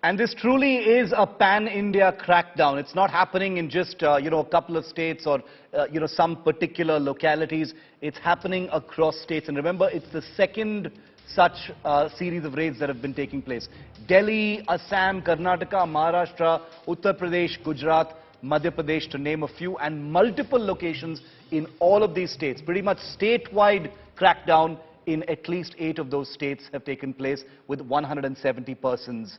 And this truly is a pan-India crackdown. It's not happening in just, a couple of states or, some particular localities. It's happening across states. And remember, it's the second such series of raids that have been taking place. Delhi, Assam, Karnataka, Maharashtra, Uttar Pradesh, Gujarat, Madhya Pradesh, to name a few, and multiple locations in all of these states. Pretty much statewide crackdown in at least 8 of those states have taken place, with 170 persons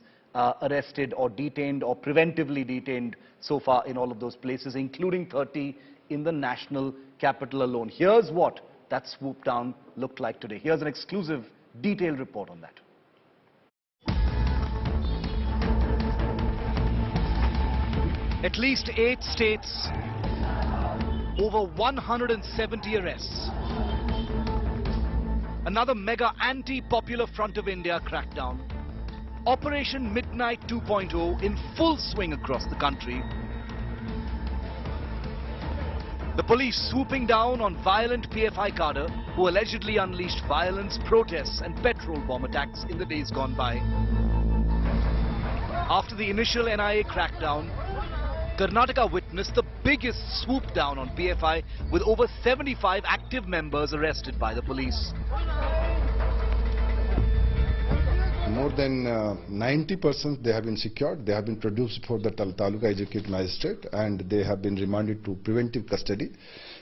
arrested or detained or preventively detained so far in all of those places, including 30 in the national capital alone. Here's what that swoop down looked like today. Here's an exclusive, detailed report on that. At least 8 states, over 170 arrests. Another mega anti-Popular Front of India crackdown. Operation Midnight 2.0 in full swing across the country. The police swooping down on violent PFI cadre who allegedly unleashed violence, protests and petrol bomb attacks in the days gone by. After the initial NIA crackdown, Karnataka witnessed the biggest swoop down on PFI, with over 75 active members arrested by the police. More than 90 persons they have been secured. They have been produced before the Taluka Executive Magistrate, and they have been remanded to preventive custody.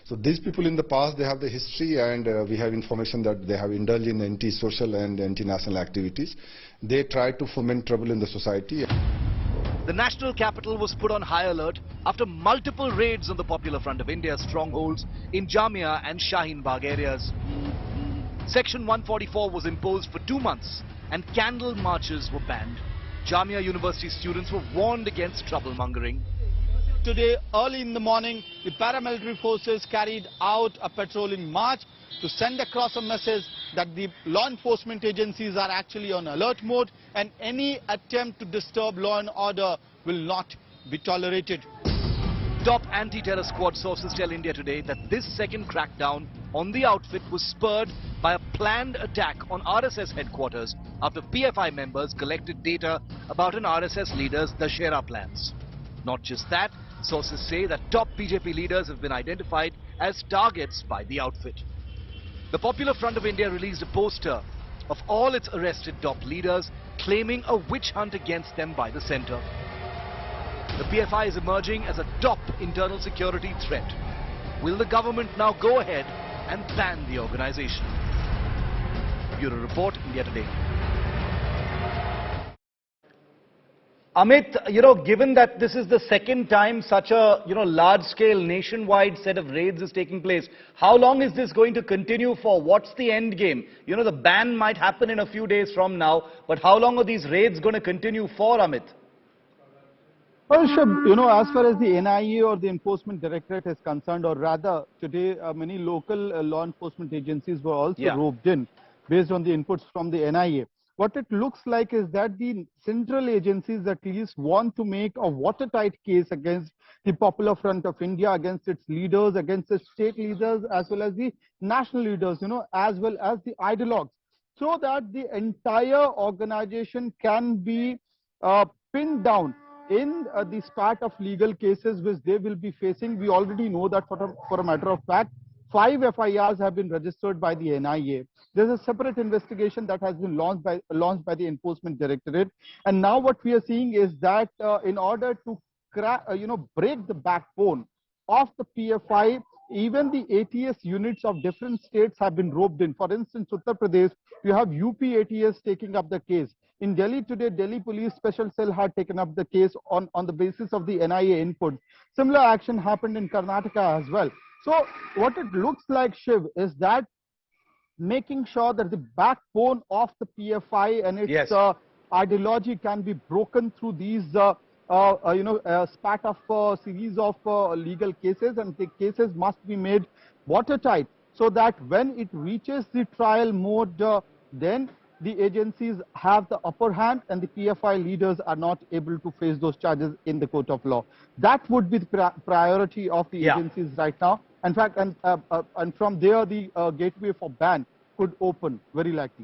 So these people in the past, they have the history, and we have information that they have indulged in anti-social and anti-national activities. They try to foment trouble in the society. The national capital was put on high alert after multiple raids on the Popular Front of India strongholds in Jamia and Shaheen Bagh areas. Section 144 was imposed for 2 months and candle marches were banned. Jamia University students were warned against troublemongering. Today, early in the morning, the paramilitary forces carried out a patrolling march to send across a message that the law enforcement agencies are actually on alert mode and any attempt to disturb law and order will not be tolerated. Top anti-terror squad sources tell India Today that this second crackdown on the outfit was spurred by a planned attack on RSS headquarters after PFI members collected data about an RSS leader's Dashera plans. Not just that, sources say that top BJP leaders have been identified as targets by the outfit. The Popular Front of India released a poster of all its arrested top leaders, claiming a witch hunt against them by the centre. The PFI is emerging as a top internal security threat. Will the government now go ahead and ban the organisation? Bureau Report, India Today. Amit, given that this is the second time such a, large-scale nationwide set of raids is taking place, how long is this going to continue for? What's the end game? The ban might happen in a few days from now, but how long are these raids going to continue for, Amit? Well, Shab, as far as the NIA or the Enforcement Directorate is concerned, or rather today many local law enforcement agencies were also roped in based on the inputs from the NIA. What it looks like is that the central agencies at least want to make a watertight case against the Popular Front of India, against its leaders, against its state leaders, as well as the national leaders, as well as the ideologues, so that the entire organization can be pinned down in the start of legal cases which they will be facing. We already know that for a matter of fact, 5 FIRs have been registered by the NIA. There's a separate investigation that has been launched by the Enforcement Directorate. And now what we are seeing is that in order to break the backbone of the PFI, even the ATS units of different states have been roped in. For instance, Uttar Pradesh, you have UP ATS taking up the case. In Delhi today, Delhi Police Special Cell had taken up the case on the basis of the NIA input. Similar action happened in Karnataka as well. So what it looks like, Shiv, is that making sure that the backbone of the PFI and its ideology can be broken through these spat of series of legal cases, and the cases must be made watertight so that when it reaches the trial mode, then the agencies have the upper hand and the PFI leaders are not able to face those charges in the court of law. That would be the priority of the agencies right now. In fact, and from there, the gateway for ban could open very likely.